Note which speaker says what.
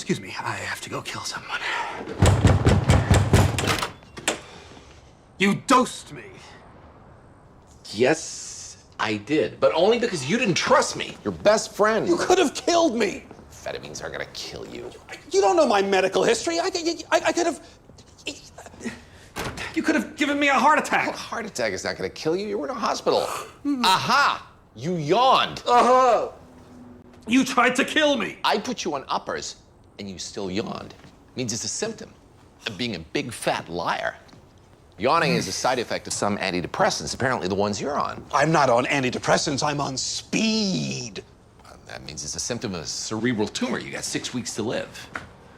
Speaker 1: Excuse me, I have to go kill someone. You dosed me.
Speaker 2: Yes, I did, but only because you didn't trust me. Your best friend.
Speaker 1: You could have killed me.
Speaker 2: Amphetamines are gonna kill you.
Speaker 1: You don't know my medical history. I could have... You could have given me a heart
Speaker 2: A
Speaker 1: attack.
Speaker 2: heart attack is not gonna kill you. You were in a hospital. Aha! You yawned.
Speaker 1: Uh-huh. You tried to kill me.
Speaker 2: I put you on uppers, and you still yawned. Means it's a symptom of being a big fat liar. Yawning is a side effect of some antidepressants, apparently the ones you're on.
Speaker 1: I'm not on antidepressants. I'm on speed.
Speaker 2: That means it's a symptom of a cerebral tumor. You got 6 weeks to live.